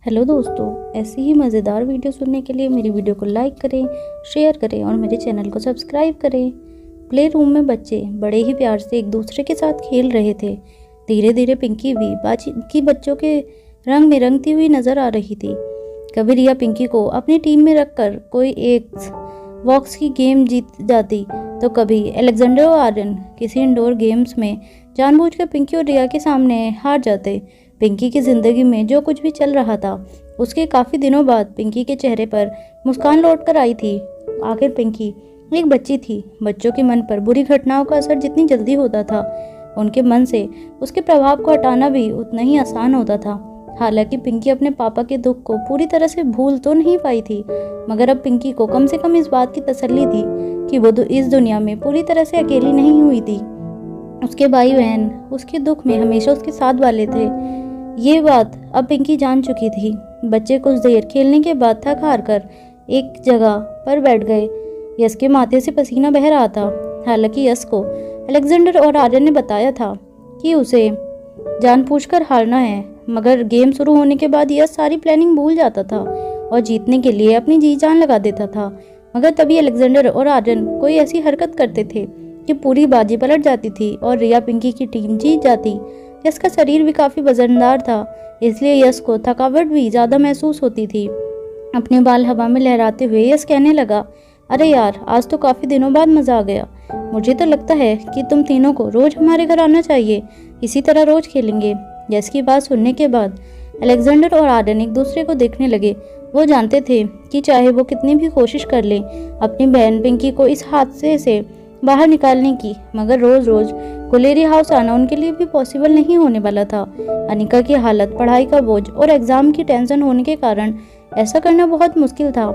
Hello दोस्तों, ऐसी ही मज़ेदार वीडियो सुनने के लिए मेरी वीडियो को लाइक करें, शेयर करें और मेरे चैनल को सब्सक्राइब करें। प्ले रूम में बच्चे बड़े ही प्यार से एक दूसरे के साथ खेल रहे थे। धीरे धीरे पिंकी भी बाकी बच्चों के रंग में रंगती हुई नज़र आ रही थी। कभी रिया पिंकी को अपनी टीम में रखकर कोई एक बॉक्स की गेम जीत जाती, तो कभी अलेक्जेंडर और आर्यन किसी इंडोर गेम्स में जानबूझकर पिंकी और रिया के सामने हार जाते। पिंकी की ज़िंदगी में जो कुछ भी चल रहा था, उसके काफ़ी दिनों बाद पिंकी के चेहरे पर मुस्कान लौट कर आई थी। आखिर पिंकी एक बच्ची थी। बच्चों के मन पर बुरी घटनाओं का असर जितनी जल्दी होता था, उनके मन से उसके प्रभाव को हटाना भी उतना ही आसान होता था। हालांकि पिंकी अपने पापा के दुख को पूरी तरह से भूल तो नहीं पाई थी, मगर अब पिंकी को कम से कम इस बात की तसल्ली थी कि वो इस दुनिया में पूरी तरह से अकेली नहीं हुई थी। उसके भाई बहन उसके दुख में हमेशा उसके साथ वाले थे। ये बात अब पिंकी जान चुकी थी। बच्चे कुछ देर खेलने के बाद थक हार कर एक जगह पर बैठ गए। यश के माथे से पसीना बह रहा था। हालांकि यश को अलेक्जेंडर और आर्यन ने बताया था कि उसे जानबूझकर हारना है, मगर गेम शुरू होने के बाद यश सारी प्लानिंग भूल जाता था और जीतने के लिए अपनी जी जान लगा देता था। मगर तभी अलेक्जेंडर और आर्यन कोई ऐसी हरकत करते थे कि पूरी बाजी पलट जाती थी और रिया पिंकी की टीम जीत जाती। यश का शरीर भी काफ़ी वजनदार था, इसलिए यश को थकावट भी ज़्यादा महसूस होती थी। अपने बाल हवा में लहराते हुए यश कहने लगा, अरे यार, आज तो काफ़ी दिनों बाद मज़ा आ गया। मुझे तो लगता है कि तुम तीनों को रोज़ हमारे घर आना चाहिए, इसी तरह रोज़ खेलेंगे। यश की बात सुनने के बाद अलेक्जेंडर और आर्यन एक दूसरे को देखने लगे। वो जानते थे कि चाहे वो कितनी भी कोशिश कर लें अपनी बहन पिंकी को इस हादसे से बाहर निकालने की, मगर रोज रोज गुलेरी हाउस आना उनके लिए भी पॉसिबल नहीं होने वाला था। अनिका की हालत, पढ़ाई का बोझ और एग्जाम की टेंशन होने के कारण ऐसा करना बहुत मुश्किल था।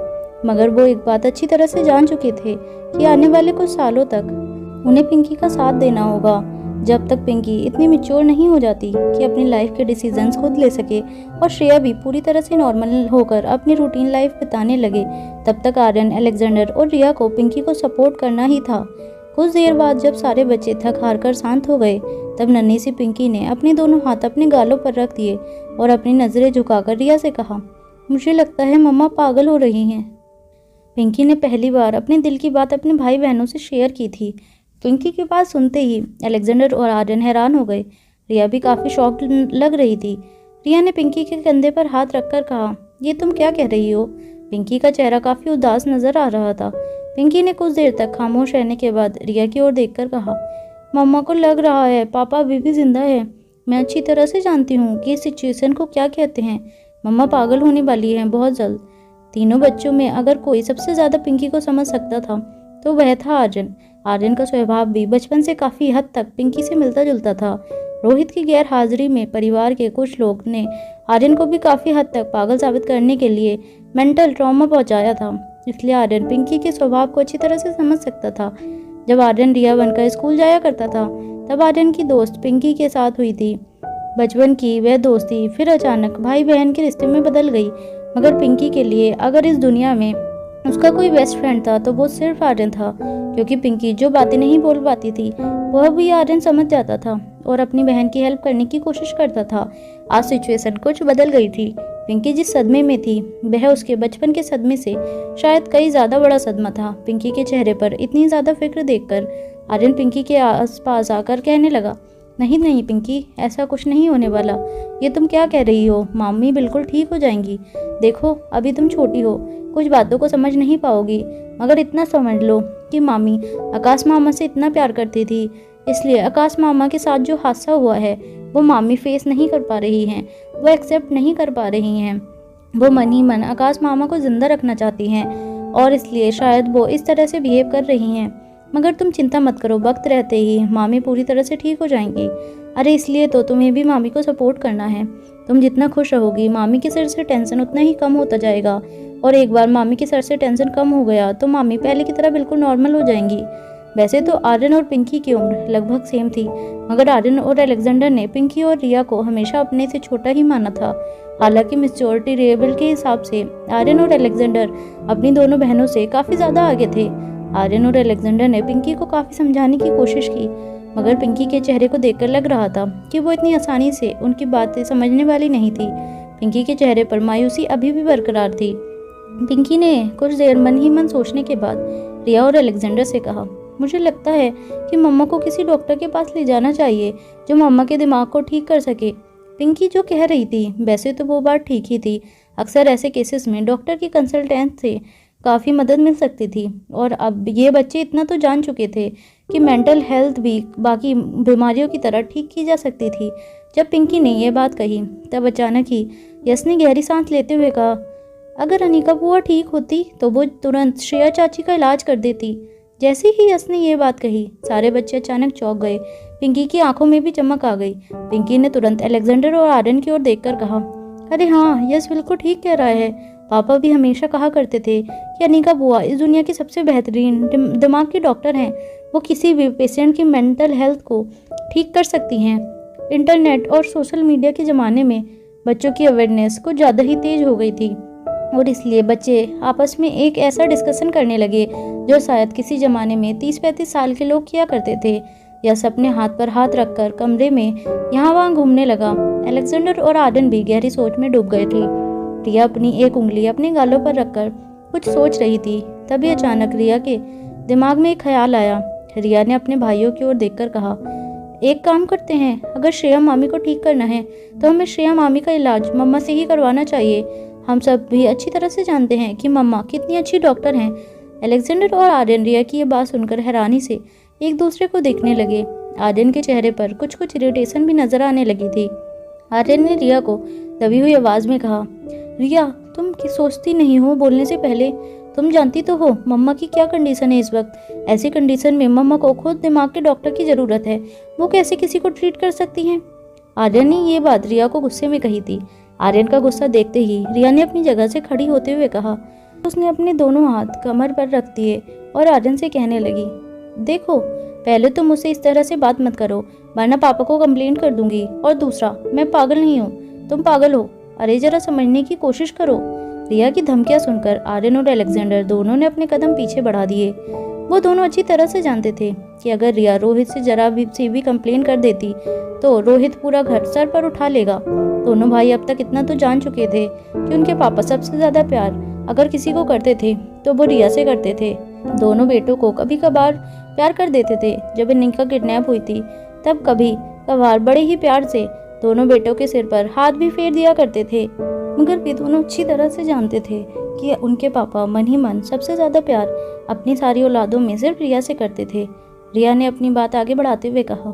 मगर वो एक बात अच्छी तरह से जान चुके थे कि आने वाले कुछ सालों तक उन्हें पिंकी का साथ देना होगा। जब तक पिंकी इतनी मैच्योर नहीं हो जाती कि अपनी लाइफ के डिसीजंस खुद ले सके और श्रेया भी पूरी तरह से नॉर्मल होकर अपनी रूटीन लाइफ बिताने लगे, तब तक आर्यन, अलेक्जेंडर और रिया को पिंकी को सपोर्ट करना ही था। कुछ देर बाद जब सारे बच्चे थक हार कर शांत हो गए, तब नन्ही सी पिंकी ने अपने दोनों हाथ अपने गालों पर रख दिए और अपनी नज़रें झुकाकर रिया से कहा, मुझे लगता है मम्मा पागल हो रही हैं। पिंकी ने पहली बार अपने दिल की बात अपने भाई बहनों से शेयर की थी। पिंकी की बात सुनते ही अलेक्जेंडर और आर्यन हैरान हो गए। रिया भी काफ़ी शॉक्ड लग रही थी। रिया ने पिंकी के कंधे पर हाथ रखकर कहा, ये तुम क्या कह रही हो? पिंकी का चेहरा काफ़ी उदास नजर आ रहा था। पिंकी ने कुछ देर तक खामोश रहने के बाद रिया की ओर देखकर कहा, मम्मा को लग रहा है पापा अभी भी जिंदा है। मैं अच्छी तरह से जानती हूँ कि इस सिचुएशन को क्या कहते हैं। मम्मा पागल होने वाली हैं बहुत जल्द। तीनों बच्चों में अगर कोई सबसे ज़्यादा पिंकी को समझ सकता था तो वह था आर्यन। आर्यन का स्वभाव भी बचपन से काफ़ी हद तक पिंकी से मिलता जुलता था। रोहित की गैर हाजिरी में परिवार के कुछ लोग ने आर्यन को भी काफ़ी हद तक पागल साबित करने के लिए मेंटल ट्रॉमा पहुंचाया था, इसलिए आर्यन पिंकी के स्वभाव को अच्छी तरह से समझ सकता था। जब आर्यन रिया बनकर स्कूल जाया करता था, तब आर्यन की दोस्त पिंकी के साथ हुई थी। बचपन की वह दोस्ती फिर अचानक भाई बहन के रिश्ते में बदल गई। मगर पिंकी के लिए अगर इस दुनिया में उसका कोई बेस्ट फ्रेंड था तो वो सिर्फ आर्यन था, क्योंकि पिंकी जो बातें नहीं बोल पाती थी वह भी आर्यन समझ जाता था और अपनी बहन की हेल्प करने की कोशिश करता था। आज सिचुएशन कुछ बदल गई थी। पिंकी जिस सदमे में थी वह उसके बचपन के सदमे से शायद कई ज़्यादा बड़ा सदमा था। पिंकी के चेहरे पर इतनी ज़्यादा फिक्र देखकर आर्यन पिंकी के आसपास आकर कहने लगा, नहीं नहीं पिंकी, ऐसा कुछ नहीं होने वाला। ये तुम क्या कह रही हो? मामी बिल्कुल ठीक हो जाएंगी। देखो अभी तुम छोटी हो, कुछ बातों को समझ नहीं पाओगी, मगर इतना समझ लो कि मामी आकाश मामा से इतना प्यार करती थी, इसलिए आकाश मामा के साथ जो हादसा हुआ है वो मामी फेस नहीं कर पा रही हैं, वो एक्सेप्ट नहीं कर पा रही हैं। वो मन ही मन आकाश मामा को जिंदा रखना चाहती हैं और इसलिए शायद वो इस तरह से बिहेव कर रही हैं। मगर तुम चिंता मत करो, वक्त रहते ही मामी पूरी तरह से ठीक हो जाएंगी। अरे इसलिए तो तुम्हें भी मामी को सपोर्ट करना है। तुम जितना खुश रहोगी मामी के सर से टेंशन उतना ही कम होता जाएगा, और एक बार मामी के सर से टेंशन कम हो गया तो मामी पहले की तरह बिल्कुल नॉर्मल हो जाएंगी। वैसे तो आर्यन और पिंकी की उम्र लगभग सेम थी, मगर आर्यन और अलेक्जेंडर ने पिंकी और रिया को हमेशा अपने से छोटा ही माना था। हालांकि मैच्योरिटी लेवल के हिसाब से आर्यन और अलेक्जेंडर अपनी दोनों बहनों से काफ़ी ज़्यादा आगे थे। आर्यन और अलेक्जेंडर ने पिंकी को काफ़ी समझाने की कोशिश की, मगर पिंकी के चेहरे को देखकर लग रहा था कि वो इतनी आसानी से उनकी बातें समझने वाली नहीं थी। पिंकी के चेहरे पर मायूसी अभी भी बरकरार थी। पिंकी ने कुछ देर मन ही मन सोचने के बाद रिया और अलेक्जेंडर से कहा, मुझे लगता है कि मम्मा को किसी डॉक्टर के पास ले जाना चाहिए जो मम्मा के दिमाग को ठीक कर सके। पिंकी जो कह रही थी वैसे तो वो बात ठीक ही थी। अक्सर ऐसे केसेस में डॉक्टर की कंसल्टेंट से काफ़ी मदद मिल सकती थी, और अब ये बच्चे इतना तो जान चुके थे कि मेंटल हेल्थ भी बाकी बीमारियों की तरह ठीक की जा सकती थी। जब पिंकी ने यह बात कही तब अचानक ही यश ने गहरी सांस लेते हुए कहा, अगर अनिका बुआ ठीक होती तो वो तुरंत श्रेया चाची का इलाज कर देती। जैसे ही यश ने ये बात कही सारे बच्चे अचानक चौंक गए। पिंकी की आंखों में भी चमक आ गई। पिंकी ने तुरंत अलेक्जेंडर और आर्यन की ओर देखकर कहा, अरे हाँ, यश बिल्कुल ठीक कह रहा है। पापा भी हमेशा कहा करते थे कि अनिका बुआ इस दुनिया की सबसे बेहतरीन दिमाग की डॉक्टर हैं। वो किसी भी पेशेंट की मेंटल हेल्थ को ठीक कर सकती हैं। इंटरनेट और सोशल मीडिया के ज़माने में बच्चों की अवेयरनेस कुछ ज़्यादा ही तेज हो गई थी, और इसलिए बच्चे आपस में एक ऐसा डिस्कशन करने लगे जो शायद किसी ज़माने में 30-35 साल के लोग किया करते थे। यश अपने हाथ पर हाथ रखकर कमरे में यहाँ वहाँ घूमने लगा। अलेक्जेंडर और आर्यन भी गहरी सोच में डूब गए थे। रिया अपनी एक उंगली अपने गालों पर रखकर कुछ सोच रही थी। तभी अचानक रिया के दिमाग में एक ख्याल आया। रिया ने अपने भाइयों की ओर देखकर कहा, एक काम करते हैं, अगर श्रेया मामी को ठीक करना है तो हमें श्रेया मामी का इलाज मम्मा से ही करवाना चाहिए। हम सब भी अच्छी तरह से जानते हैं कि मम्मा कितनी अच्छी डॉक्टर हैं। अलेक्जेंडर और आर्यन रिया की ये बात सुनकर हैरानी से एक दूसरे को देखने लगे। आर्यन के चेहरे पर कुछ कुछ इरिटेशन भी नजर आने लगी थी। आर्यन ने रिया को दबी हुई आवाज में कहा, रिया, तुम सोचती नहीं हो बोलने से पहले? तुम जानती तो हो मम्मा की क्या कंडीशन है इस वक्त। ऐसी कंडीशन में मम्मा को खुद दिमाग के डॉक्टर की ज़रूरत है। वो कैसे किसी को ट्रीट कर सकती हैं? आर्यन ने ये बात रिया को गुस्से में कही थी। आर्यन का गुस्सा देखते ही रिया ने अपनी जगह से खड़ी होते हुए कहा। उसने अपने दोनों हाथ कमर पर रख दिए और आर्यन से कहने लगी, देखो, पहले तो मुझसे इस तरह से बात मत करो, वरना पापा को कंप्लेंट कर दूंगी। और दूसरा, मैं पागल नहीं हूँ, तुम पागल हो। अरे जरा समझने की कोशिश करो। रिया की धमकियां सुनकर आर्यन और अलेक्जेंडर दोनों ने अपने कदम पीछे बढ़ा दिए। वो दोनों अच्छी तरह से जानते थे कि अगर रिया रोहित से जरा भी कंप्लेन कर देती तो रोहित पूरा घर सर पर उठा लेगा। दोनों भाई अब तक इतना तो जान चुके थे कि उनके पापा सबसे ज्यादा प्यार अगर किसी को करते थे तो वो रिया से करते थे। दोनों बेटों को कभी कभार प्यार कर देते थे। जब अनिका किडनैप हुई थी तब कभी कभार बड़े ही प्यार से दोनों बेटों के सिर पर हाथ भी फेर दिया करते थे। मगर वे दोनों अच्छी तरह से जानते थे कि उनके पापा मन ही मन सबसे ज़्यादा प्यार अपनी सारी औलादों में सिर्फ रिया से करते थे। रिया ने अपनी बात आगे बढ़ाते हुए कहा,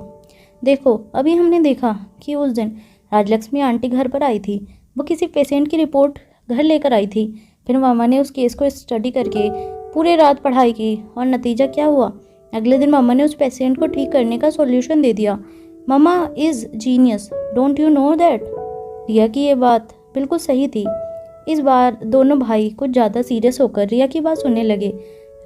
देखो, अभी हमने देखा कि उस दिन राजलक्ष्मी आंटी घर पर आई थी। वो किसी पेशेंट की रिपोर्ट घर लेकर आई थी। फिर मामा ने उस केस को स्टडी करके पूरे रात पढ़ाई की, और नतीजा क्या हुआ? अगले दिन मामा ने उस पेशेंट को ठीक करने का सॉल्यूशन दे दिया। Mama is genius, don't you know that? Riya की ये बात बिल्कुल सही थी। इस बार दोनों भाई कुछ ज़्यादा सीरियस होकर रिया की बात सुनने लगे।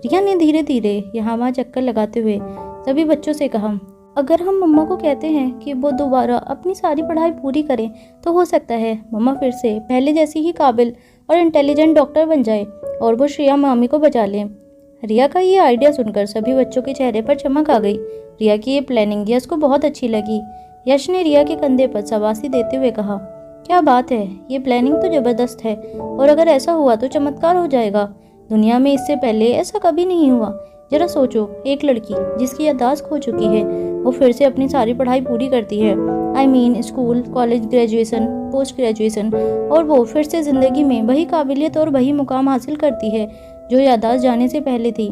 रिया ने धीरे धीरे यहाँ वहाँ चक्कर लगाते हुए सभी बच्चों से कहा, अगर हम मम्मा को कहते हैं कि वो दोबारा अपनी सारी पढ़ाई पूरी करें तो हो सकता है मम्मा फिर से पहले जैसी ही काबिल और इंटेलिजेंट डॉक्टर बन जाए और वो श्रेया मामी को बचा लें। रिया का ये आइडिया सुनकर सभी बच्चों के चेहरे पर चमक आ गई। रिया की ये प्लानिंग यश को बहुत अच्छी लगी। यश ने रिया के कंधे पर शाबाशी देते हुए कहा, क्या बात है, ये प्लानिंग तो ज़बरदस्त है, और अगर ऐसा हुआ तो चमत्कार हो जाएगा। दुनिया में इससे पहले ऐसा कभी नहीं हुआ। जरा सोचो, एक लड़की जिसकी याददाश्त खो चुकी है वो फिर से अपनी सारी पढ़ाई पूरी करती है। I mean, school, college, graduation, post graduation, और वो फिर से ज़िंदगी में वही काबिलियत और वही मुकाम हासिल करती है जो याददाश्त जाने से पहले थी।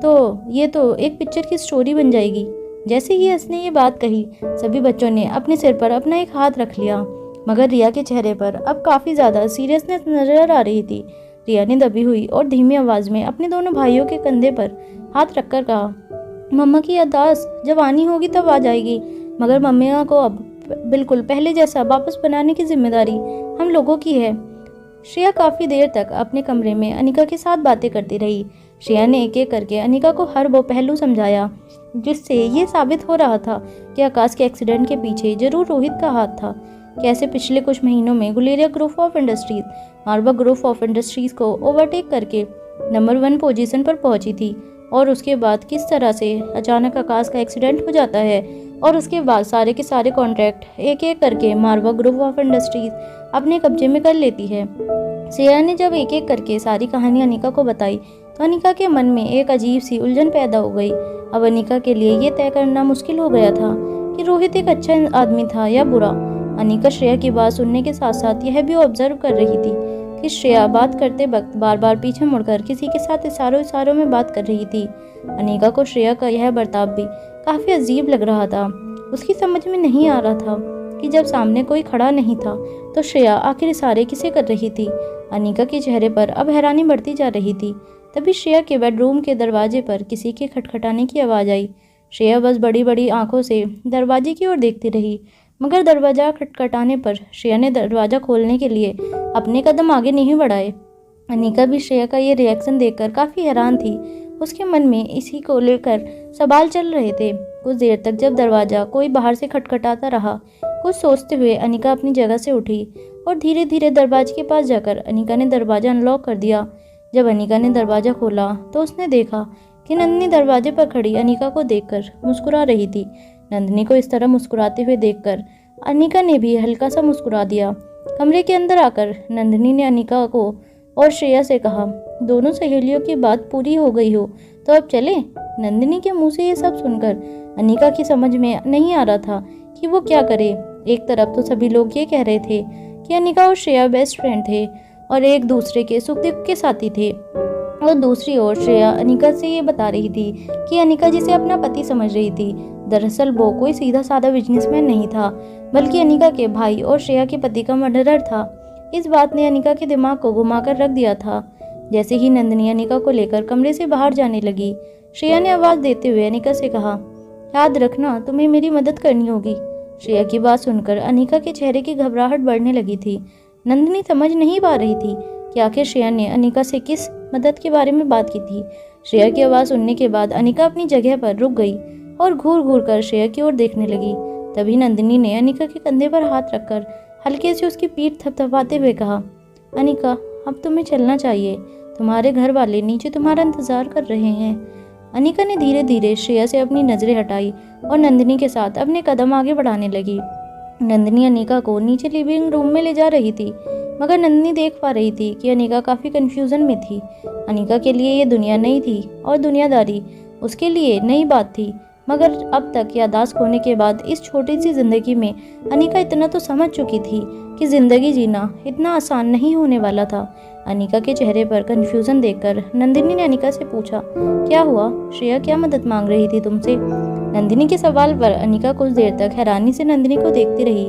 तो ये तो एक पिक्चर की स्टोरी बन जाएगी। जैसे ही उसने ये बात कही सभी बच्चों ने अपने सिर पर अपना एक हाथ रख लिया, मगर रिया के चेहरे पर अब काफ़ी ज़्यादा सीरियसनेस नजर आ रही थी। रिया ने दबी हुई और धीमी आवाज़ में अपने दोनों भाइयों के कंधे पर हाथ रखकर कहा, मम्मा की याददाश्त जब आनी होगी तब आ जाएगी, मगर मम्मी को अब बिल्कुल पहले जैसा वापस बनाने की जिम्मेदारी हम लोगों की है। श्रेया काफ़ी देर तक अपने कमरे में अनिका के साथ बातें करती रही। श्रेया ने एक एक करके अनिका को हर वो पहलू समझाया जिससे ये साबित हो रहा था कि आकाश के एक्सीडेंट के पीछे जरूर रोहित का हाथ था। कैसे पिछले कुछ महीनों में Guleria group of industries Marwa group of industries को ओवरटेक करके नंबर 1 पोजीशन पर पहुंची थी। और उसके बाद किस तरह से अचानक आकाश का एक्सीडेंट हो जाता है और उसके बाद सारे के सारे कॉन्ट्रैक्ट एक एक करके मारवा ग्रुप ऑफ इंडस्ट्रीज अपने कब्जे में कर लेती है। श्रेया ने जब एक एक करके सारी कहानी अनिका को बताई तो अनिका के मन में एक अजीब सी उलझन पैदा हो गई। अब अनिका के लिए ये तय करना मुश्किल हो गया था कि रोहित एक अच्छा आदमी था या बुरा। अनिका श्रेया की बात सुनने के साथ साथ यह भी ऑब्जर्व कर रही थी कि श्रेया बात करते वक्त बार बार पीछे मुड़कर किसी के साथ इशारों में बात कर रही थी। अनिका को श्रेया का यह बर्ताव भी काफी अजीब लग रहा था। उसकी समझ में नहीं आ रहा था कि जब सामने कोई खड़ा नहीं था तो श्रेया आखिर इशारे किसे कर रही थी। अनिका के चेहरे पर अब हैरानी बढ़ती जा रही थी। तभी श्रेया के बेडरूम के दरवाजे पर किसी के खटखटाने की आवाज़ आई। श्रेया बस बड़ी बड़ी आंखों से दरवाजे की ओर देखती रही, मगर दरवाजा खटखटाने पर श्रेया ने दरवाज़ा खोलने के लिए अपने कदम आगे नहीं बढ़ाए। अनिका भी श्रेया का ये रिएक्शन देखकर काफ़ी हैरान थी। उसके मन में इसी को लेकर सवाल चल रहे थे। कुछ देर तक जब दरवाज़ा कोई बाहर से खटखटाता रहा, कुछ सोचते हुए अनिका अपनी जगह से उठी और धीरे धीरे दरवाजे के पास जाकर अनिका ने दरवाज़ा अनलॉक कर दिया। जब अनिका ने दरवाज़ा खोला तो उसने देखा कि नंदिनी दरवाजे पर खड़ी अनिका को देखकर मुस्कुरा रही थी। नंदिनी को इस तरह मुस्कुराते हुए देखकर अनिका ने भी हल्का सा मुस्कुरा दिया। कमरे के अंदर आकर नंदिनी ने अनिका को और श्रेया से कहा, दोनों सहेलियों की बात पूरी हो गई हो तो अब चले। नंदिनी के मुंह से ये सब सुनकर अनिका की समझ में नहीं आ रहा था कि वो क्या करे। एक तरफ तो सभी लोग ये कह रहे थे कि अनिका और श्रेया बेस्ट फ्रेंड थे और एक दूसरे के सुख दुख के साथी थे, और दूसरी ओर श्रेया अनिका से ये बता रही थी कि अनिका जिसे अपना पति समझ रही थी, दरअसल वो कोई सीधा साधा बिजनेसमैन नहीं था, बल्कि अनिका के भाई और श्रेया के पति का मर्डरर था। इस बात ने अनिका के दिमाग को घुमाकर रख दिया था। जैसे ही नंदिनी अनिका को लेकर कमरे से बाहर जाने लगी, श्रेया ने आवाज़ देते हुए अनिका से कहा, याद रखना तुम्हें मेरी मदद करनी होगी। श्रेया की बात सुनकर अनिका के चेहरे की घबराहट बढ़ने लगी थी। नंदिनी समझ नहीं पा रही थी कि आखिर श्रेया ने अनिका से किस मदद के बारे में बात की थी। श्रेया की आवाज़ सुनने के बाद अनिका अपनी जगह पर रुक गई और घूर घूर कर श्रेया की ओर देखने लगी। तभी नंदिनी ने अनिका के कंधे पर हाथ रखकर हल्के से उसकी पीठ थपथपाते हुए कहा, अनिका अब तुम्हें चलना चाहिए, तुम्हारे घर वाले नीचे तुम्हारा इंतजार कर रहे हैं। अनिका ने धीरे धीरे श्रेया से अपनी नज़रें हटाई और नंदिनी के साथ अपने कदम आगे बढ़ाने लगी। नंदिनी अनिका को नीचे लिविंग रूम में ले जा रही थी, मगर नंदिनी देख पा रही थी कि अनिका काफ़ी कन्फ्यूज़न में थी। अनिका के लिए ये दुनिया नई थी और दुनियादारी उसके लिए नई बात थी, मगर अब तक याददाश्त खोने के बाद इस छोटी सी जिंदगी में अनिका इतना तो समझ चुकी थी कि ज़िंदगी जीना इतना आसान नहीं होने वाला था। अनिका के चेहरे पर कन्फ्यूज़न देखकर नंदिनी ने अनिका से पूछा, क्या हुआ श्रेया, क्या मदद मांग रही थी तुमसे? नंदिनी के सवाल पर अनिका कुछ देर तक हैरानी से नंदिनी को देखती रही।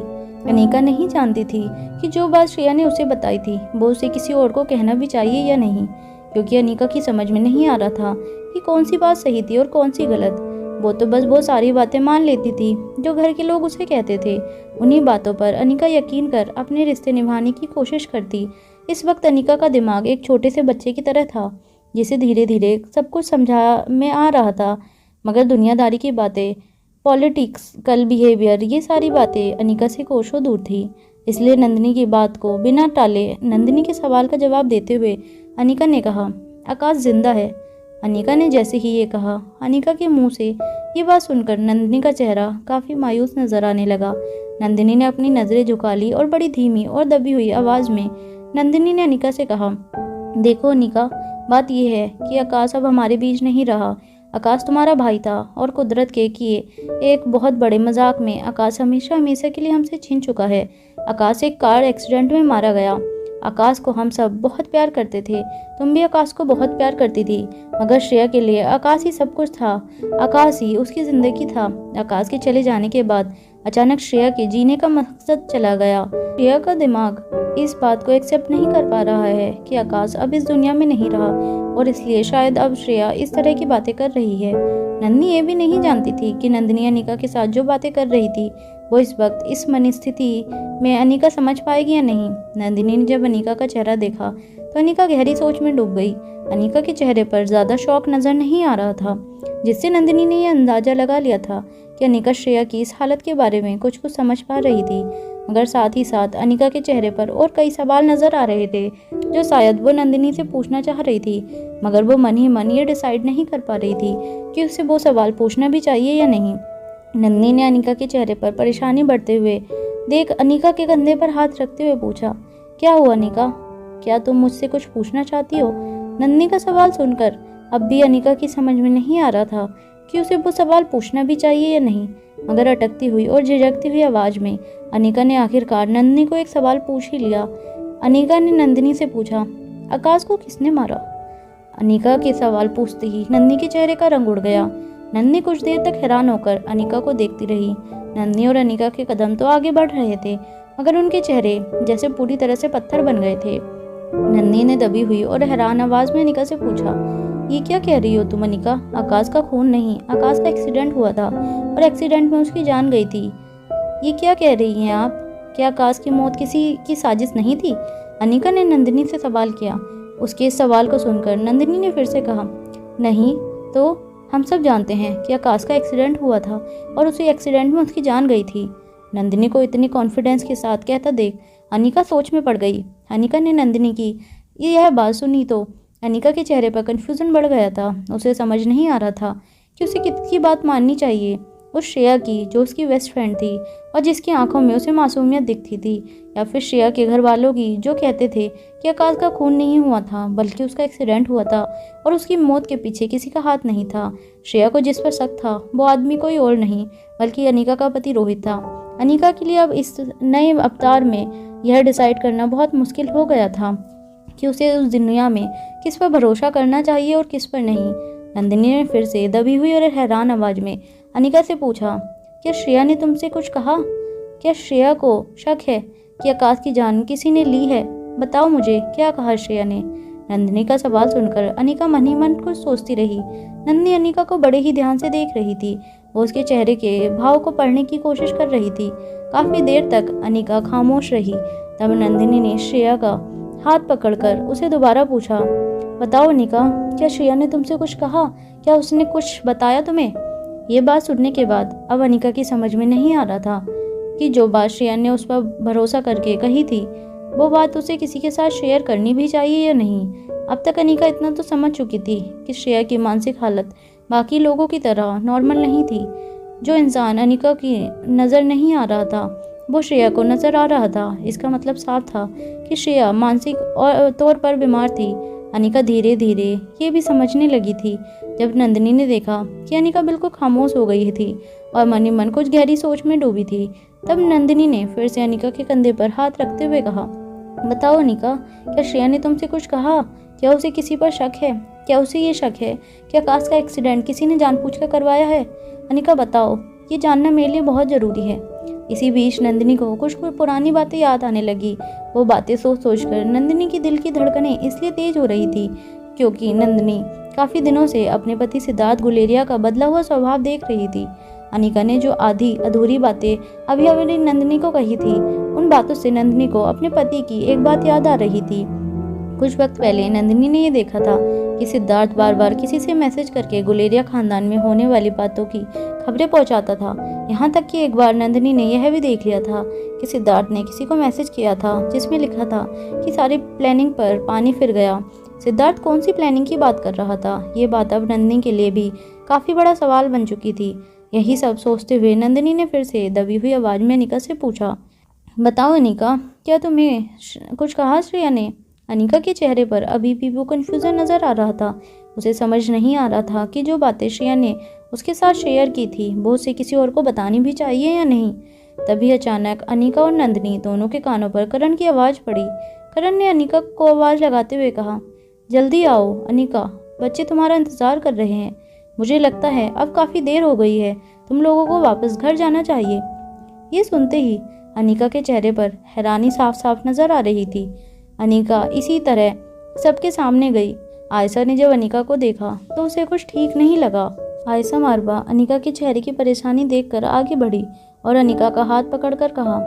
अनिका नहीं जानती थी कि जो बात श्रेया ने उसे बताई थी वो उसे किसी और को कहना भी चाहिए या नहीं, क्योंकि अनिका की समझ में नहीं आ रहा था कि कौन सी बात सही थी और कौन सी गलत। वो तो बस वो सारी बातें मान लेती थी जो घर के लोग उसे कहते थे। उन्हीं बातों पर अनिका यकीन कर अपने रिश्ते निभाने की कोशिश करती। इस वक्त अनिका का दिमाग एक छोटे से बच्चे की तरह था, जिसे धीरे धीरे सब कुछ समझा में आ रहा था, मगर दुनियादारी की बातें, पॉलिटिक्स, कल बिहेवियर, ये सारी बातें अनिका से कोसों दूर थी। इसलिए नंदिनी की बात को बिना टाले नंदिनी के सवाल का जवाब देते हुए अनिका ने कहा, आकाश जिंदा है। अनिका ने जैसे ही ये कहा, अनिका के मुंह से ये बात सुनकर नंदिनी का चेहरा काफ़ी मायूस नजर आने लगा। नंदिनी ने अपनी नज़रें झुका ली और बड़ी धीमी और दबी हुई आवाज़ में नंदिनी ने अनिका से कहा, देखो अनिका, बात यह है कि आकाश अब हमारे बीच नहीं रहा। आकाश तुम्हारा भाई था और कुदरत के किए एक बहुत बड़े मजाक में आकाश हमेशा हमेशा के लिए हमसे छिन चुका है। आकाश एक कार एक्सीडेंट में मारा गया। आकाश को हम सब बहुत प्यार करते थे, तुम भी आकाश को बहुत प्यार करती थी, मगर श्रेया के लिए आकाश ही सब कुछ था, आकाश ही उसकी ज़िंदगी था। आकाश के चले जाने के बाद अचानक श्रेया के जीने का मकसद चला गया। श्रेया का दिमाग इस बात को एक्सेप्ट नहीं कर पा रहा है कि आकाश अब इस दुनिया में नहीं रहा, और इसलिए शायद अब श्रेया इस तरह की बातें कर रही है। नंदिनी ये भी नहीं जानती थी कि नंदिनी अनिका के साथ जो बातें कर रही थी वो इस वक्त इस मनस्थिति में अनिका समझ पाएगी या नहीं। नंदिनी ने जब अनिका का चेहरा देखा तो अनिका गहरी सोच में डूब गई। अनिका के चेहरे पर ज़्यादा शौक नज़र नहीं आ रहा था, जिससे नंदिनी ने यह अंदाज़ा लगा लिया था कि अनिका श्रेया की इस हालत के बारे में कुछ समझ पा रही थी। मगर साथ ही साथ अनिका के चेहरे पर और कई सवाल नजर आ रहे थे जो शायद वो नंदिनी से पूछना चाह रही थी, मगर वो मन ही मन ये डिसाइड नहीं कर पा रही थी कि उसे वो सवाल पूछना भी चाहिए या नहीं। नंदिनी ने अनिका के चेहरे पर परेशानी बढ़ते हुए देख अनिका के कंधे पर हाथ रखते हुए पूछा, क्या हुआ अनिका, क्या तुम मुझसे कुछ पूछना चाहती हो? नंदिनी का सवाल सुनकर अब भी अनिका की समझ में नहीं आ रहा था कि उसे वो सवाल पूछना भी चाहिए या नहीं, मगर अटकती हुई और झिझकती हुई आवाज में अनिका ने आखिरकार नंदिनी को एक सवाल पूछ ही लिया। अनिका ने नंदिनी से पूछा, आकाश को किसने मारा? अनिका के सवाल पूछते ही नंदिनी के चेहरे का रंग उड़ गया। नंदिनी कुछ देर तक हैरान होकर अनिका को देखती रही। नंदिनी और अनिका के कदम तो आगे बढ़ रहे थे, मगर उनके चेहरे जैसे पूरी तरह से पत्थर बन गए थे। नंदिनी ने दबी हुई और हैरान आवाज में अनिका से पूछा, ये क्या कह रही हो तुम अनिका? आकाश का खून नहीं, आकाश का एक्सीडेंट हुआ था और एक्सीडेंट में उसकी जान गई थी। ये क्या कह रही हैं आप? क्या आकाश की मौत किसी की साजिश नहीं थी? अनिका ने नंदिनी से सवाल किया। उसके इस सवाल को सुनकर नंदिनी ने फिर से कहा, नहीं तो हम सब जानते हैं कि आकाश का एक्सीडेंट हुआ था और उसी एक्सीडेंट में उसकी जान गई थी। नंदिनी को इतनी कॉन्फिडेंस के साथ कहता देख अनिका सोच में पड़ गई। अनिका ने नंदिनी की यह बात सुनी तो अनिका के चेहरे पर कन्फ्यूजन बढ़ गया था। उसे समझ नहीं आ रहा था कि उसे किसकी बात माननी चाहिए, उस श्रेया की जो उसकी बेस्ट फ्रेंड थी और जिसकी आंखों में उसे मासूमियत दिखती थी, या फिर श्रेया के घर वालों की जो कहते थे कि आकाश का खून नहीं हुआ था बल्कि उसका एक्सीडेंट हुआ था और उसकी मौत के पीछे किसी का हाथ नहीं था। श्रेया को जिस पर शक था वो आदमी कोई और नहीं बल्कि अनिका का पति रोहित था। अनिका के लिए अब इस नए अवतार में यह डिसाइड करना बहुत मुश्किल हो गया था कि उसे उस दुनिया में किस पर भरोसा करना चाहिए और किस पर नहीं। नंदिनी ने फिर से दबी हुई और हैरान आवाज में अनिका से पूछा, क्या श्रेया ने तुमसे कुछ कहा? क्या श्रेया को शक है कि आकाश की जान किसी ने ली है? बताओ मुझे, क्या कहा श्रेया ने? नंदिनी का सवाल सुनकर अनिका मन ही मन कुछ सोचती रही। नंदिनी अनिका को बड़े ही ध्यान से देख रही थी। वो उसके चेहरे के भाव को पढ़ने की कोशिश कर रही थी। काफी देर तक अनिका खामोश रही। तब नंदिनी ने श्रेया का हाथ पकड़कर उसे दोबारा पूछा, बताओ अनिका, क्या श्रेया ने तुमसे कुछ कहा? क्या उसने कुछ बताया तुम्हें? ये बात सुनने के बाद अब अनिका की समझ में नहीं आ रहा था कि जो बात श्रेया ने उस पर भरोसा करके कही थी वो बात उसे किसी के साथ शेयर करनी भी चाहिए या नहीं। अब तक अनिका इतना तो समझ चुकी थी कि श्रेया की मानसिक हालत बाकी लोगों की तरह नॉर्मल नहीं थी। जो इंसान अनिका की नज़र नहीं आ रहा था वो श्रेया को नज़र आ रहा था। इसका मतलब साफ था कि श्रेया मानसिक तौर पर बीमार थी। अनिका धीरे धीरे ये भी समझने लगी थी जब नंदिनी ने देखा कि अनिका बिल्कुल खामोश हो गई थी और मन ही मन कुछ गहरी सोच में डूबी थी। तब नंदिनी ने फिर से अनिका के कंधे पर हाथ रखते हुए कहा, बताओ अनिका, क्या श्रेया ने तुमसे कुछ कहा? क्या उसे किसी पर शक है? क्या उसे ये शक है कि आकाश का एक्सीडेंट किसी ने जानबूझकर करवाया है? अनिका बताओ, ये जानना मेरे लिए बहुत ज़रूरी है। इसी बीच नंदिनी को कुछ पुरानी बातें याद आने लगी। वो बातें सोच सोचकर नंदिनी की दिल की धड़कनें इसलिए तेज हो रही थी क्योंकि नंदिनी काफ़ी दिनों से अपने पति सिद्धार्थ गुलेरिया का बदला हुआ स्वभाव देख रही थी। अनिका ने जो आधी अधूरी बातें अभी अभी नंदिनी को कही थी, उन बातों से नंदिनी को अपने पति की एक बात याद आ रही थी। कुछ वक्त पहले नंदिनी ने यह देखा था कि सिद्धार्थ बार बार किसी से मैसेज करके गुलेरिया खानदान में होने वाली बातों की खबरें पहुंचाता था। यहाँ तक कि एक बार नंदिनी ने यह भी देख लिया था कि सिद्धार्थ ने किसी को मैसेज किया था जिसमें लिखा था कि सारी प्लानिंग पर पानी फिर गया। सिद्धार्थ कौन सी प्लानिंग की बात कर रहा था? ये बात अब नंदिनी के लिए भी काफ़ी बड़ा सवाल बन चुकी थी। यही सब सोचते हुए नंदिनी ने फिर से दबी हुई आवाज़ में अनिका से पूछा, बताओ अनिका, क्या तुम्हें कुछ कहा श्रेया ने? अनिका के चेहरे पर अभी भी वो कन्फ्यूज़न नज़र आ रहा था। उसे समझ नहीं आ रहा था कि जो बातें श्रेया ने उसके साथ शेयर की थी वो उसे किसी और को बतानी भी चाहिए या नहीं। तभी अचानक अनिका और नंदिनी दोनों के कानों पर करण की आवाज़ पड़ी। करण ने अनिका को आवाज़ लगाते हुए कहा, जल्दी आओ अनिका, बच्चे तुम्हारा इंतज़ार कर रहे हैं। मुझे लगता है अब काफ़ी देर हो गई है, तुम लोगों को वापस घर जाना चाहिए। ये सुनते ही अनिका के चेहरे पर हैरानी साफ साफ नज़र आ रही थी। अनिका इसी तरह सबके सामने गई। आयशा ने जब अनिका को देखा तो उसे कुछ ठीक नहीं लगा। आयशा मारवा अनिका के चेहरे की परेशानी देखकर आगे बढ़ी और अनिका का हाथ पकड़कर कहा,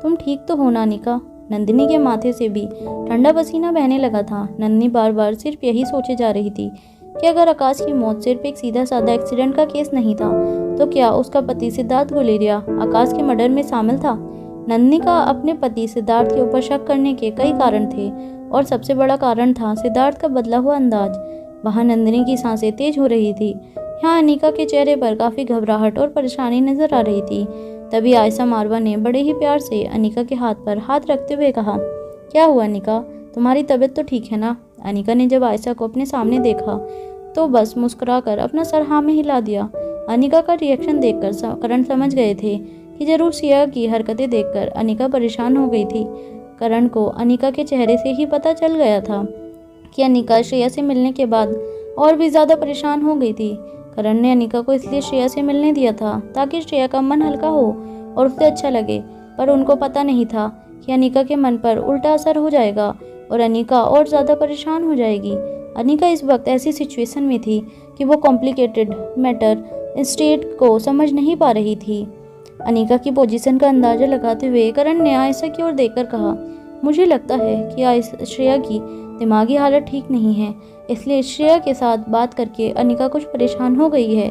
तुम ठीक तो हो ना अनिका? नंदिनी के माथे से भी ठंडा पसीना बहने लगा था। नंदिनी बार बार सिर्फ यही सोचे जा रही थी कि अगर आकाश की मौत सिर्फ एक सीधा साधा एक्सीडेंट का केस नहीं था तो क्या उसका पति सिद्धार्थ गुलेरिया आकाश के मर्डर में शामिल था? नंदिनी का अपने पति सिद्धार्थ के ऊपर शक करने के कई कारण थे और सबसे बड़ा कारण था सिद्धार्थ का बदला हुआ अंदाज। वहाँ नंदिनी की सांसें तेज हो रही थी। यहाँ अनिका के चेहरे पर काफ़ी घबराहट और परेशानी नजर आ रही थी। तभी आयशा मारवा ने बड़े ही प्यार से अनिका के हाथ पर हाथ रखते हुए कहा, क्या हुआ अनिका, तुम्हारी तबीयत तो ठीक है ना? अनिका ने जब आयशा को अपने सामने देखा तो बस मुस्कुराकर अपना सर हाँ में हिला दिया। अनिका का रिएक्शन देखकर करण समझ गए थे कि जरूर श्रेया की हरकतें देखकर अनिका परेशान हो गई थी। करण को अनिका के चेहरे से ही पता चल गया था कि अनिका श्रेया से मिलने के बाद और भी ज़्यादा परेशान हो गई थी। करण ने अनिका को इसलिए श्रेया से मिलने दिया था ताकि श्रेया का मन हल्का हो और उसे अच्छा लगे, पर उनको पता नहीं था कि अनिका के मन पर उल्टा असर हो जाएगा और अनिका और ज़्यादा परेशान हो जाएगी। अनिका इस वक्त ऐसी सिचुएशन में थी कि वो कॉम्प्लिकेटेड मैटर स्टेट को समझ नहीं पा रही थी। अनिका की पोजीशन का अंदाजा लगाते हुए करण ने आयशा की ओर देखकर कहा, मुझे लगता है कि श्रेया की दिमागी हालत ठीक नहीं है, इसलिए श्रेया के साथ बात करके अनिका कुछ परेशान हो गई है।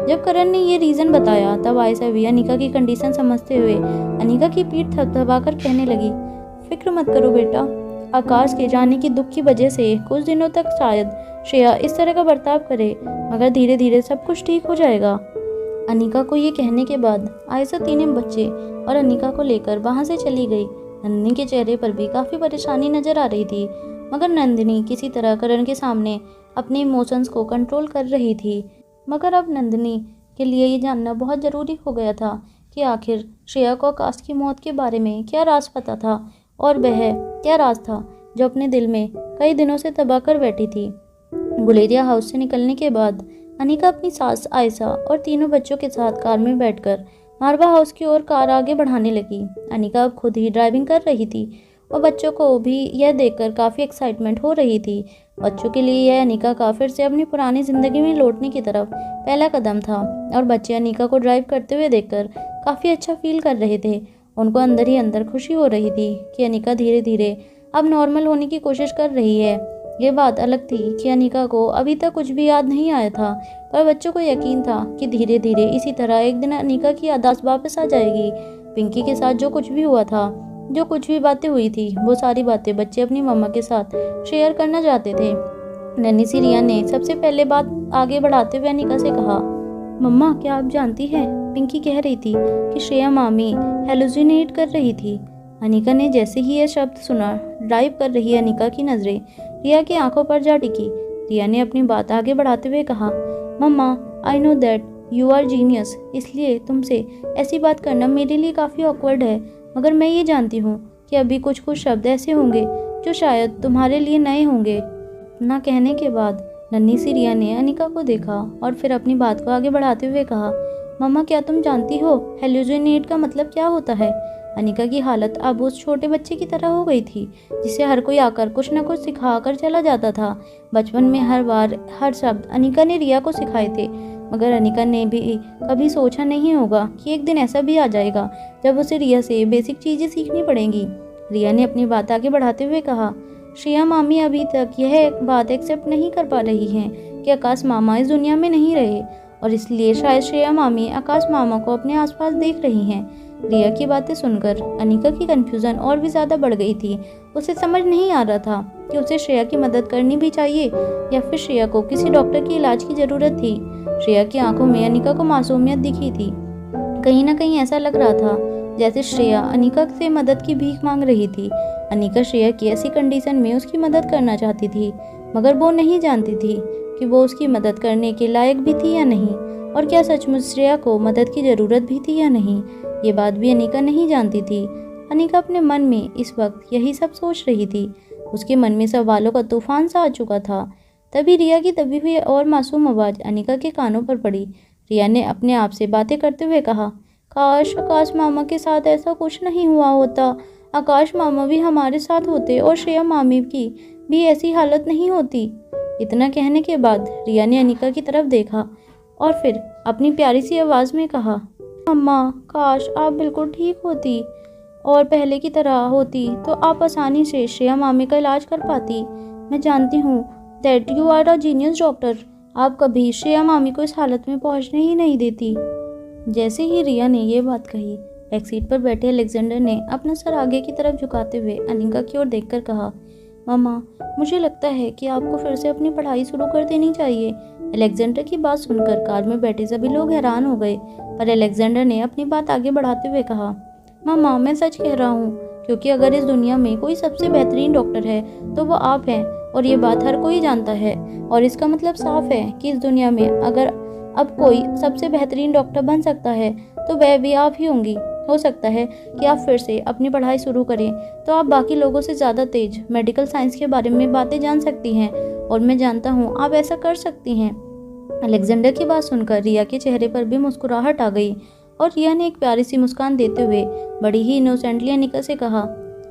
जब करण ने ये रीज़न बताया तब आयशा भी अनिका की कंडीशन समझते हुए अनिका की पीठ थपथपाकर कहने लगी, फिक्र मत करो बेटा, आकाश के जाने की दुख की वजह से कुछ दिनों तक शायद श्रेया इस तरह का बर्ताव करे, मगर धीरे धीरे सब कुछ ठीक हो जाएगा। अनिका को ये कहने के बाद आयशा तीनों बच्चे और अनिका को लेकर वहाँ से चली गई। नंदिनी के चेहरे पर भी काफ़ी परेशानी नजर आ रही थी, मगर नंदिनी किसी तरह करण के सामने अपने इमोशंस को कंट्रोल कर रही थी। मगर अब नंदिनी के लिए ये जानना बहुत ज़रूरी हो गया था कि आखिर श्रेया को आकाश की मौत के बारे में क्या राज पता था और वह क्या राज था जो अपने दिल में कई दिनों से दबा कर बैठी थी। गुलेरिया हाउस से निकलने के बाद अनिका अपनी सास आयशा और तीनों बच्चों के साथ कार में बैठकर मारवा हाउस की ओर कार आगे बढ़ाने लगी। अनिका अब खुद ही ड्राइविंग कर रही थी और बच्चों को भी यह देखकर काफ़ी एक्साइटमेंट हो रही थी। बच्चों के लिए यह अनिका का फिर से अपनी पुरानी ज़िंदगी में लौटने की तरफ पहला कदम था और बच्चे अनिका को ड्राइव करते हुए देखकर काफ़ी अच्छा फील कर रहे थे। उनको अंदर ही अंदर खुशी हो रही थी कि अनिका धीरे धीरे अब नॉर्मल होने की कोशिश कर रही है। ये बात अलग थी कि अनिका को अभी तक कुछ भी याद नहीं आया था, पर बच्चों को यकीन था कि धीरे धीरे इसी तरह एक दिन अनिका की याददाश्त वापस आ जाएगी। पिंकी के साथ जो कुछ भी हुआ था, जो कुछ भी बातें हुई थी, वो सारी बातें बच्चे अपनी मम्मा के साथ शेयर करना चाहते थे। नन्ही सी रिया ने सबसे पहले बात आगे बढ़ाते हुए अनिका से कहा, मम्मा क्या आप जानती हैं, पिंकी कह रही थी कि श्रेया मामी हेलुसिनेट कर रही थी। अनिका ने जैसे ही यह शब्द सुना, ड्राइव कर रही अनिका की नज़रें रिया की आंखों पर जा टिकी। रिया ने अपनी बात आगे बढ़ाते हुए कहा, mamma I know that you are genius, इसलिए तुमसे ऐसी बात करना मेरे लिए काफ़ी ऑकवर्ड है, मगर मैं ये जानती हूँ कि अभी कुछ कुछ शब्द ऐसे होंगे जो शायद तुम्हारे लिए नए होंगे। ना कहने के बाद नन्ही सी रिया ने अनिका को देखा और फिर अपनी बात को आगे बढ़ाते हुए कहा, मम्मा क्या तुम जानती हो हेलुसिनेट का मतलब क्या होता है? अनिका की हालत अब उस छोटे बच्चे की तरह हो गई थी जिसे हर कोई आकर कुछ न कुछ सिखा कर चला जाता था। बचपन में हर बार हर शब्द अनिका ने रिया को सिखाए थे, मगर अनिका ने भी कभी सोचा नहीं होगा कि एक दिन ऐसा भी आ जाएगा जब उसे रिया से बेसिक चीज़ें सीखनी पड़ेंगी। रिया ने अपनी बात आगे बढ़ाते हुए कहा, श्रेया मामी अभी तक यह बात एक्सेप्ट नहीं कर पा रही हैं कि आकाश मामा इस दुनिया में नहीं रहे और इसलिए शायद श्रेया मामी आकाश मामा को अपने आसपास देख रही हैं। रिया की बातें सुनकर अनिका की कन्फ्यूज़न और भी ज़्यादा बढ़ गई थी। उसे समझ नहीं आ रहा था कि उसे श्रेया की मदद करनी भी चाहिए या फिर श्रेया को किसी डॉक्टर की इलाज की ज़रूरत थी। श्रेया की आंखों में अनिका को मासूमियत दिखी थी। कहीं ना कहीं ऐसा लग रहा था जैसे श्रेया अनिका से मदद की भीख मांग रही थी। अनिका श्रेया की ऐसी कंडीशन में उसकी मदद करना चाहती थी, मगर वो नहीं जानती थी कि वो उसकी मदद करने के लायक भी थी या नहीं, और क्या सचमुच श्रेया को मदद की ज़रूरत भी थी या नहीं, ये बात भी अनिका नहीं जानती थी। अनिका अपने मन में इस वक्त यही सब सोच रही थी। उसके मन में सवालों का तूफान सा आ चुका था। तभी रिया की दबी हुई और मासूम आवाज़ अनिका के कानों पर पड़ी। रिया ने अपने आप से बातें करते हुए कहा, काश आकाश मामा के साथ ऐसा कुछ नहीं हुआ होता, आकाश मामा भी हमारे साथ होते और श्रेया मामी की भी ऐसी हालत नहीं होती। इतना कहने के बाद रिया ने अनिका की तरफ देखा और फिर अपनी प्यारी सी आवाज़ में कहा, मम्मा काश आप बिल्कुल ठीक होती और पहले की तरह होती तो आप आसानी से श्रेया मामी का इलाज कर पाती। मैं जानती हूँ that you are a genius doctor, आप कभी श्रेया मामी को इस हालत में पहुँचने ही नहीं देती। जैसे ही रिया ने ये बात कही बैक सीट पर बैठे अलेक्जेंडर ने अपना सर आगे की तरफ झुकाते हुए अनिका की ओर देखकर कहा, मम्मा, मुझे लगता है कि आपको फिर से अपनी पढ़ाई शुरू कर देनी चाहिए। अलेक्जेंडर की बात सुनकर कार में बैठे सभी लोग हैरान हो गए, पर अलेक्जेंडर ने अपनी बात आगे बढ़ाते हुए कहा, मम्मा, मैं सच कह रहा हूँ, क्योंकि अगर इस दुनिया में कोई सबसे बेहतरीन डॉक्टर है तो वो आप हैं, और ये बात हर कोई जानता है। और इसका मतलब साफ है कि इस दुनिया में अगर अब कोई सबसे बेहतरीन डॉक्टर बन सकता है तो वह भी आप ही होंगी। हो सकता है कि आप फिर से अपनी पढ़ाई शुरू करें तो आप बाकी लोगों से ज़्यादा तेज मेडिकल साइंस के बारे में बातें जान सकती हैं, और मैं जानता हूँ आप ऐसा कर सकती हैं। अलेक्जेंडर की बात सुनकर रिया के चेहरे पर भी मुस्कुराहट आ गई, और रिया ने एक प्यारी सी मुस्कान देते हुए बड़ी ही इनोसेंटली अनिका से कहा,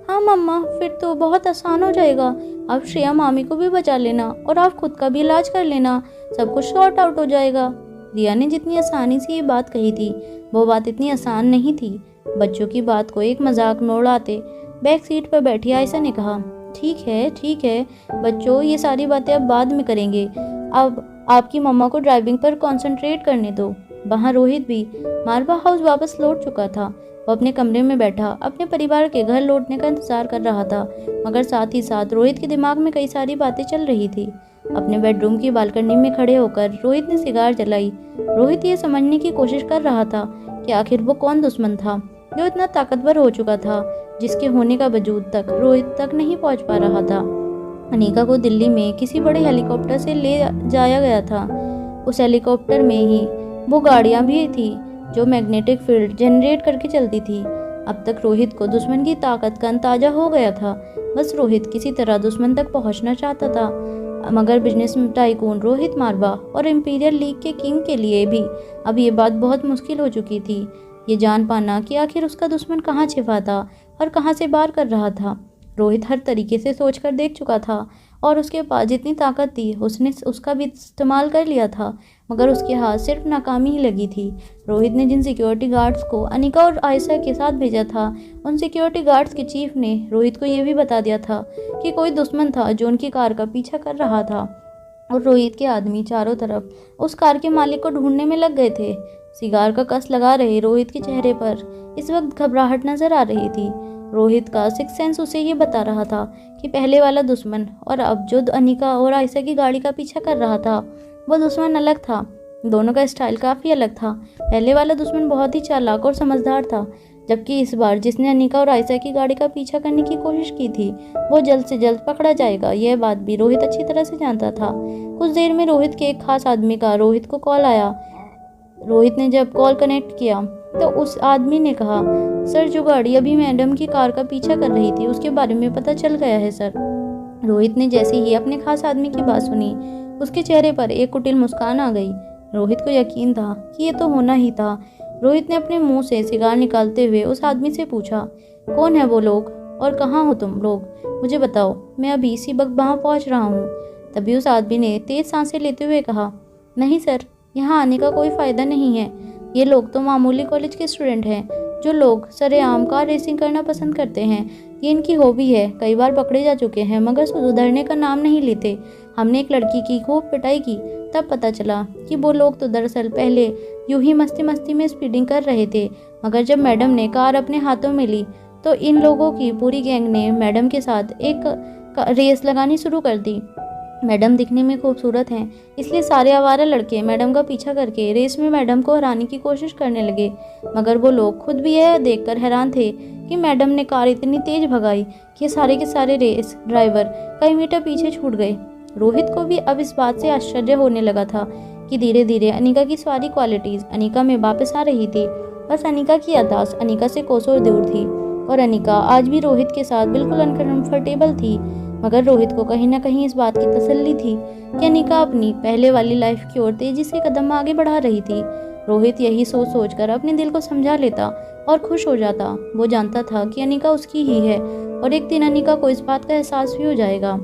हाँ मम्मा, फिर तो बहुत आसान हो जाएगा। आप श्रेया मामी को भी बचा लेना और आप खुद का भी इलाज कर लेना, सब कुछ सॉर्ट आउट हो जाएगा। रिया ने जितनी आसानी से ये बात कही थी वो बात इतनी आसान नहीं थी। बच्चों की बात को एक मजाक में उड़ाते बैक सीट पर बैठी आयशा ने कहा, ठीक है बच्चों, ये सारी बातें अब बाद में करेंगे, अब आपकी मम्मा को ड्राइविंग पर कंसंट्रेट करने दो। वहाँ रोहित भी मारवा हाउस वापस लौट चुका था। वो अपने कमरे में बैठा अपने परिवार के घर लौटने का इंतजार कर रहा था, मगर साथ ही साथ रोहित के दिमाग में कई सारी बातें चल रही थी। अपने बेडरूम की बालकनी में खड़े होकर रोहित ने सिगार जलाई। रोहित ये समझने की कोशिश कर रहा था कि आखिर वो कौन दुश्मन था जो इतना ताकतवर हो चुका था, जिसके होने का वजूद तक रोहित तक नहीं पहुंच पा रहा था। अनिका को दिल्ली में किसी बड़े हेलीकॉप्टर से ले जाया गया था। उस हेलीकॉप्टर में ही वो गाड़ियां भी थी जो मैग्नेटिक फील्ड जनरेट करके चलती थी। अब तक रोहित को दुश्मन की ताकत का अंदाजा हो गया था। बस रोहित किसी तरह दुश्मन तक पहुंचना चाहता था, मगर बिजनेस टाइकून रोहित मारवा और इंपीरियल लीग के किंग के लिए भी अब ये बात बहुत मुश्किल हो चुकी थी, ये जान पाना कि आखिर उसका दुश्मन कहाँ छिपा था और कहाँ से वार कर रहा था। रोहित हर तरीके से सोचकर देख चुका था, और उसके पास जितनी ताकत थी उसने उसका भी इस्तेमाल कर लिया था, मगर उसके हाथ सिर्फ नाकामी ही लगी थी। रोहित ने जिन सिक्योरिटी गार्ड्स को अनिका और आयशा के साथ भेजा था, उन सिक्योरिटी गार्ड्स के चीफ ने रोहित को यह भी बता दिया था कि कोई दुश्मन था जो उनकी कार का पीछा कर रहा था, और रोहित के आदमी चारों तरफ उस कार के मालिक को ढूंढने में लग गए थे। सिगार का कस लगा रहे रोहित के चेहरे पर इस वक्त घबराहट नजर आ रही थी। रोहित का सिक्स सेंस उसे ये बता रहा था कि पहले वाला दुश्मन और अब जो अनिका और आयशा की गाड़ी का पीछा कर रहा था वो दुश्मन अलग था। दोनों का स्टाइल काफ़ी अलग था। पहले वाला दुश्मन बहुत ही चालाक और समझदार था, जबकि इस बार जिसने अनिका और आयशा की गाड़ी का पीछा करने की कोशिश की थी वो जल्द से जल्द पकड़ा जाएगा। यह बात भी रोहित अच्छी तरह से जानता था। कुछ देर में रोहित के एक खास आदमी का रोहित को कॉल आया। रोहित ने जब कॉल कनेक्ट किया तो उस आदमी ने कहा, सर, जो गाड़ी अभी मैडम की कार का पीछा कर रही थी उसके बारे में पता चल गया है सर। रोहित ने जैसे ही अपने खास आदमी की बात सुनी उसके चेहरे पर एक कुटिल मुस्कान आ गई। रोहित को यकीन था कि ये तो होना ही था। रोहित ने अपने मुंह से सिगार निकालते हुए उस आदमी से पूछा, कौन है वो लोग और कहाँ हो तुम लोग, मुझे बताओ, मैं अभी इसी वक्त वहाँ पहुँच रहा हूँ। तभी उस आदमी ने तेज सांसें लेते हुए कहा, नहीं सर, यहाँ आने का कोई फ़ायदा नहीं है। ये लोग तो मामूली कॉलेज के स्टूडेंट हैं जो लोग सरेआम कार रेसिंग करना पसंद करते हैं। ये इनकी हॉबी है। कई बार पकड़े जा चुके हैं मगर सुधरने का नाम नहीं लेते। हमने एक लड़की की खूब पिटाई की, तब पता चला कि वो लोग तो दरअसल पहले यूं ही मस्ती मस्ती में स्पीडिंग कर रहे थे, मगर जब मैडम ने कार अपने हाथों में ली तो इन लोगों की पूरी गैंग ने मैडम के साथ एक रेस लगानी शुरू कर दी। मैडम दिखने में खूबसूरत हैं, इसलिए सारे आवारा लड़के मैडम का पीछा करके रेस में मैडम को हराने की कोशिश करने लगे, मगर वो लोग खुद भी यह देखकर हैरान थे कि मैडम ने कार इतनी तेज भगाई कि सारे के सारे रेस ड्राइवर कई मीटर पीछे छूट गए। रोहित को भी अब इस बात से आश्चर्य होने लगा था कि धीरे धीरे अनिका की सारी क्वालिटीज़ अनिका में वापस आ रही थी। बस अनिका की याददाश्त अनिका से कोसों दूर थी, और अनिका आज भी रोहित के साथ बिल्कुल अनकंफर्टेबल थी, मगर रोहित को कहीं ना कहीं इस बात की तसल्ली थी कि अनिका अपनी पहले वाली लाइफ की ओर तेजी से कदम आगे बढ़ा रही थी। रोहित यही सोच कर अपने दिल को समझा लेता और खुश हो जाता। वो जानता था कि अनिका उसकी ही है और एक दिन अनिका को इस बात का एहसास भी हो जाएगा।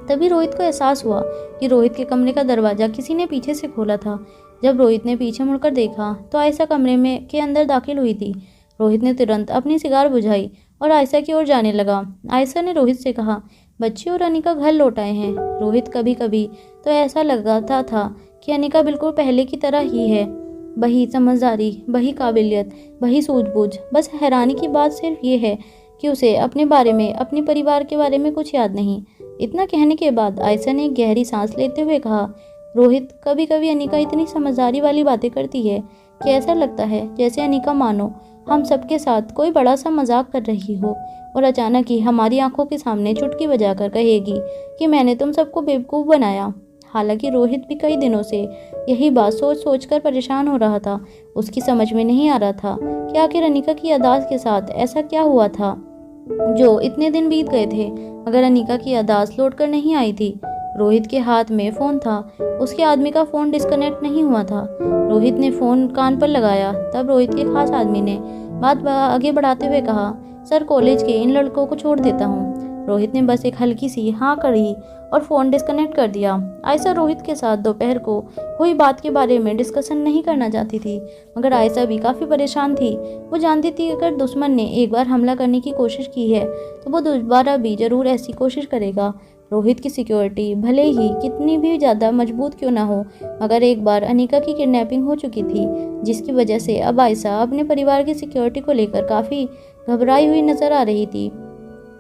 तभी रोहित को एहसास हुआ कि रोहित के कमरे का दरवाज़ा किसी ने पीछे से खोला था। जब रोहित ने पीछे मुड़कर देखा तो आयशा कमरे में के अंदर दाखिल हुई थी। रोहित ने तुरंत अपनी सिगार बुझाई और आयशा की ओर जाने लगा। आयशा ने रोहित से कहा, बच्चे और अनिका घर लौट आए हैं। रोहित कभी कभी तो ऐसा लगता था कि अनिका बिल्कुल पहले की तरह ही है। वही समझदारी, वही काबिलियत, वही सूझबूझ। बस हैरानी की बात सिर्फ ये है कि उसे अपने बारे में, अपने परिवार के बारे में कुछ याद नहीं। इतना कहने के बाद आयशा ने एक गहरी सांस लेते हुए कहा, रोहित, कभी कभी अनिका इतनी समझदारी वाली बातें करती है कि ऐसा लगता है जैसे अनिका मानो हम सबके साथ कोई बड़ा सा मजाक कर रही हो और अचानक ही हमारी आंखों के सामने चुटकी बजाकर कहेगी कि मैंने तुम सबको बेवकूफ़ बनाया। हालांकि रोहित भी कई दिनों से यही बात सोच सोच कर परेशान हो रहा था। उसकी समझ में नहीं आ रहा था कि आखिर अनिका की याददाश्त के साथ ऐसा क्या हुआ था जो इतने दिन बीत गए थे मगर अनिका की याददाश्त लौट कर नहीं आई थी। रोहित के हाथ में फ़ोन था। उसके आदमी का फ़ोन डिस्कनेक्ट नहीं हुआ था। रोहित ने फ़ोन कान पर लगाया। तब रोहित के खास आदमी ने बात आगे बढ़ाते हुए कहा, सर, कॉलेज के इन लड़कों को छोड़ देता हूँ। रोहित ने बस एक हल्की सी हाँ करी और फ़ोन डिस्कनेक्ट कर दिया। आयशा रोहित के साथ दोपहर को हुई बात के बारे में डिस्कशन नहीं करना चाहती थी, मगर आयशा भी काफ़ी परेशान थी। वो जानती थी अगर दुश्मन ने एक बार हमला करने की कोशिश की है तो वो दोबारा भी ज़रूर ऐसी कोशिश करेगा। रोहित की सिक्योरिटी भले ही कितनी भी ज़्यादा मजबूत क्यों ना हो, मगर एक बार अनिका की किडनैपिंग हो चुकी थी, जिसकी वजह से अब आयशा अपने परिवार की सिक्योरिटी को लेकर काफ़ी घबराई हुई नज़र आ रही थी।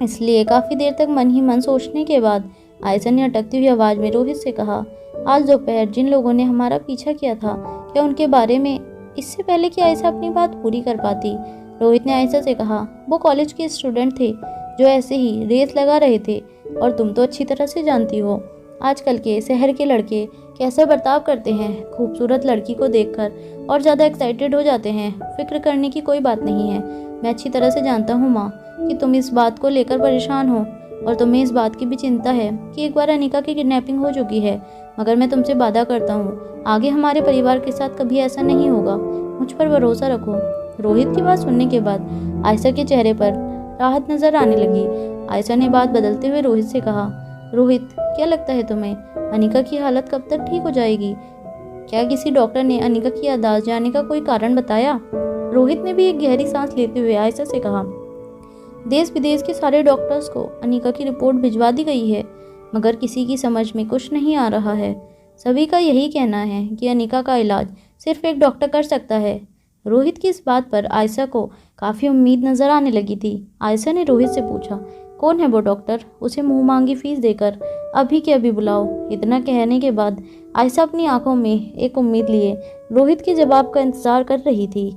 इसलिए काफ़ी देर तक मन ही मन सोचने के बाद आयशा ने अटकती हुई आवाज़ में रोहित से कहा, आज दोपहर जिन लोगों ने हमारा पीछा किया था, क्या उनके बारे में? इससे पहले कि आयशा अपनी बात पूरी कर पाती, रोहित ने आयशा से कहा, वो कॉलेज के स्टूडेंट थे जो ऐसे ही रेस लगा रहे थे और तुम तो अच्छी तरह से जानती हो आजकल के शहर के लड़के कैसे बर्ताव करते हैं। खूबसूरत लड़की को देखकर और ज़्यादा एक्साइटेड हो जाते हैं। फिक्र करने की कोई बात नहीं है। मैं अच्छी तरह से जानता हूँ माँ कि तुम इस बात को लेकर परेशान हो और तुम्हें इस बात की भी चिंता है कि एक बार अनिका की किडनैपिंग हो चुकी है, मगर मैं तुमसे वादा करता हूँ आगे हमारे परिवार के साथ कभी ऐसा नहीं होगा। मुझ पर भरोसा रखो। रोहित की बात सुनने के बाद आयशा के चेहरे पर राहत नजर आने लगी। आयशा ने बात बदलते हुए रोहित से कहा, रोहित, क्या लगता है तुम्हें अनिका की हालत कब तक ठीक हो जाएगी? क्या किसी डॉक्टर ने अनिका की याददाश्त जाने का कोई कारण बताया? रोहित ने भी एक गहरी सांस लेते हुए आयशा से कहा, देश विदेश के सारे डॉक्टर्स को अनिका की रिपोर्ट भिजवा दी गई है, मगर किसी की समझ में कुछ नहीं आ रहा है। सभी का यही कहना है कि अनिका का इलाज सिर्फ एक डॉक्टर कर सकता है। रोहित की इस बात पर आयशा को काफ़ी उम्मीद नजर आने लगी थी। आयशा ने रोहित से पूछा, कौन है वो डॉक्टर? उसे मुंह मांगी फीस देकर अभी के अभी बुलाओ। इतना कहने के बाद आयशा अपनी आंखों में एक उम्मीद लिए रोहित के जवाब का इंतजार कर रही थी।